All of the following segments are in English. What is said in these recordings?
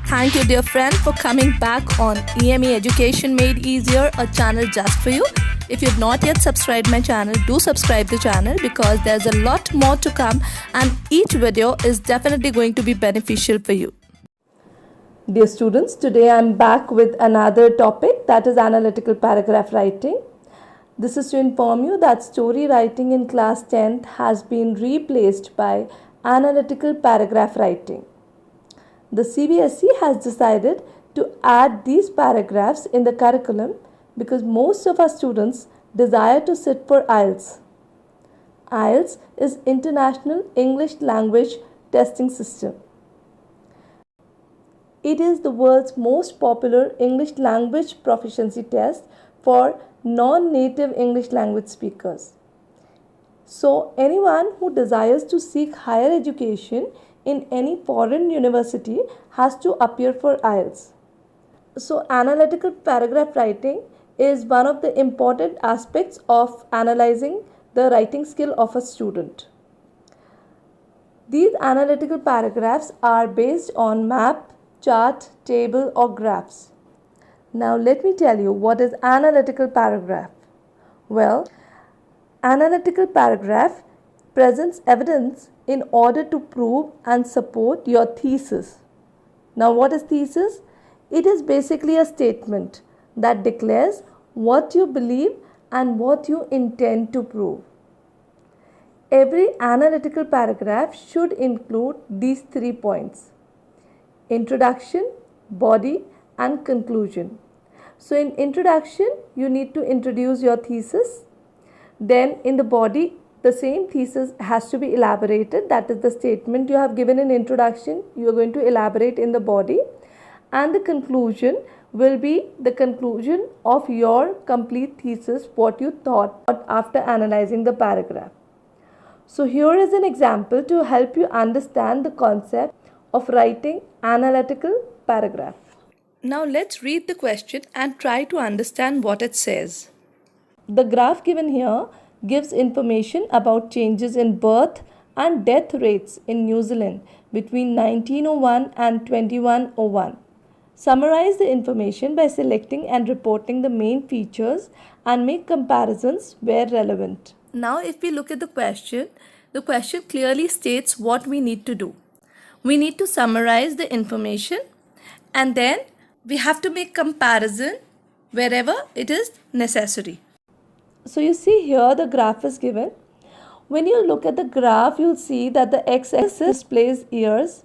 Thank you, dear friend, for coming back on EME Education Made Easier, a channel just for you. If you've not yet subscribed my channel, do subscribe the channel because there's a lot more to come and each video is definitely going to be beneficial for you. Dear students, today I'm back with another topic, that is analytical paragraph writing. This is to inform you that story writing in class 10th has been replaced by analytical paragraph writing. The CBSE has decided to add these paragraphs in the curriculum because most of our students desire to sit for IELTS. IELTS is International English Language Testing System. It is the world's most popular English language proficiency test for non-native English language speakers. So anyone who desires to seek higher education in any foreign university has to appear for IELTS. So analytical paragraph writing is one of the important aspects of analyzing the writing skill of a student. These analytical paragraphs are based on map, chart, table or graphs. Now let me tell you what is analytical paragraph. Well, analytical paragraph presents evidence in order to prove and support your thesis. Now what is thesis? It is basically a statement that declares what you believe and what you intend to prove. Every analytical paragraph should include these 3 points: introduction, body and conclusion. So in introduction, you need to introduce your thesis. Then in the body, the same thesis has to be elaborated. That is the statement you have given in introduction. You are going to elaborate in the body. And the conclusion will be the conclusion of your complete thesis, what you thought after analyzing the paragraph. So here is an example to help you understand the concept of writing analytical paragraph. Now let's read the question and try to understand what it says. The graph given here gives information about changes in birth and death rates in New Zealand between 1901 and 2101. Summarize the information by selecting and reporting the main features and make comparisons where relevant. Now if we look at the question clearly states what we need to do. We need to summarize the information and then we have to make comparison wherever it is necessary. So you see here the graph is given. When you look at the graph, you'll see that the x-axis displays years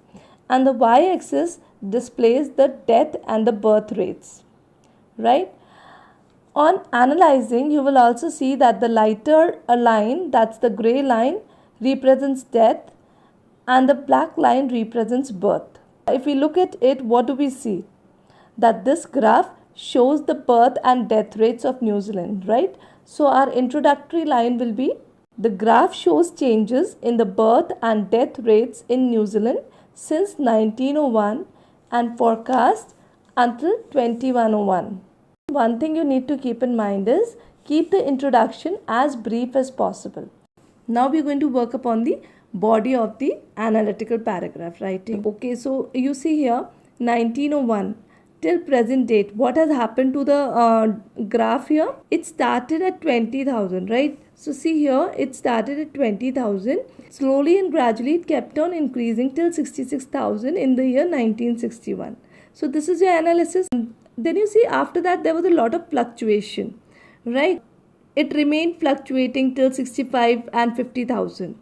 and the y-axis displays the death and the birth rates. Right? On analyzing, you will also see that the lighter line, that's the gray line, represents death and the black line represents birth. If we look at it, what do we see? That this graph shows the birth and death rates of New Zealand, right? So our introductory line will be, the graph shows changes in the birth and death rates in New Zealand since 1901 and forecast until 2101. One thing you need to keep in mind is, keep the introduction as brief as possible. Now we are going to work upon the body of the analytical paragraph writing. Okay, so you see here 1901 till present date. What has happened to the graph here? It started at 20,000, right? So see here, it started at 20,000. Slowly and gradually it kept on increasing till 66,000 in the year 1961. So this is your analysis. Then you see after that there was a lot of fluctuation, right? It remained fluctuating till 65 and 50,000.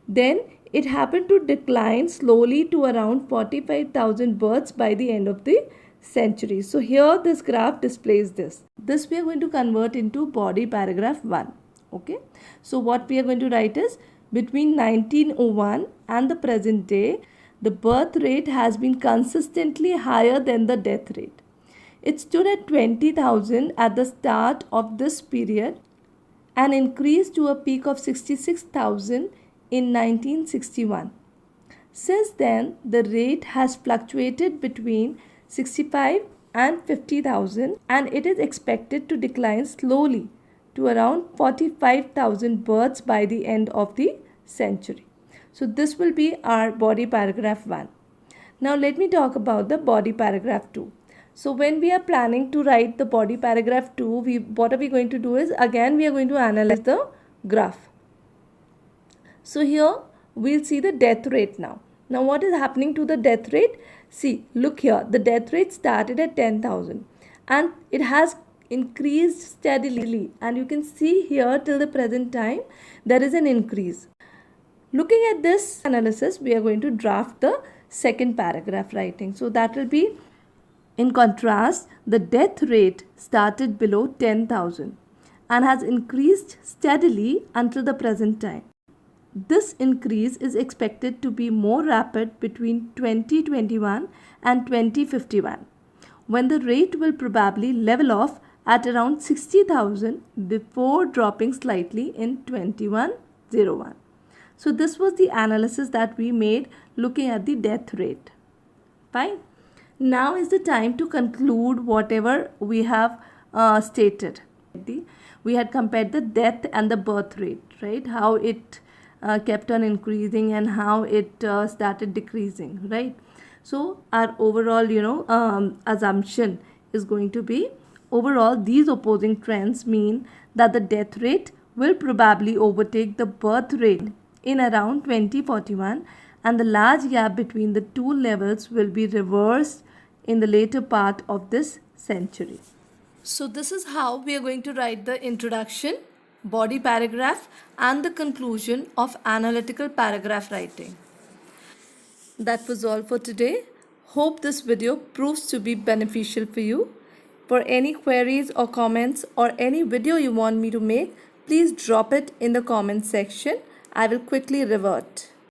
Then it happened to decline slowly to around 45,000 births by the end of the century. So here this graph displays this. This we are going to convert into body paragraph 1. Okay. So what we are going to write is, between 1901 and the present day, the birth rate has been consistently higher than the death rate. It stood at 20,000 at the start of this period and increased to a peak of 66,000 in 1961. Since then, the rate has fluctuated between 65 and 50,000 and it is expected to decline slowly to around 45,000 births by the end of the century. So this will be our body paragraph 1. Now let me talk about the body paragraph 2. So when we are planning to write the body paragraph 2, what are we going to do is, again we are going to analyze the graph. So here we'll see the death rate now. Now what is happening to the death rate? See, look here, the death rate started at 10,000 and it has increased steadily, and you can see here till the present time there is an increase. Looking at this analysis, we are going to draft the second paragraph writing. So that will be, in contrast, the death rate started below 10,000 and has increased steadily until the present time. This increase is expected to be more rapid between 2021 and 2051, when the rate will probably level off at around 60,000 before dropping slightly in 2101. So this was the analysis that we made looking at the death rate. Fine. Now is the time to conclude whatever we have stated. We had compared the death and the birth rate, right? How it kept on increasing and how it started decreasing, right? So our overall assumption is going to be, overall these opposing trends mean that the death rate will probably overtake the birth rate in around 2041, and the large gap between the two levels will be reversed in the later part of this century. So this is how we are going to write the introduction, body paragraph and the conclusion of analytical paragraph writing. That was all for today. Hope this video proves to be beneficial for you. For any queries or comments or any video you want me to make, please drop it in the comment section. I will quickly revert.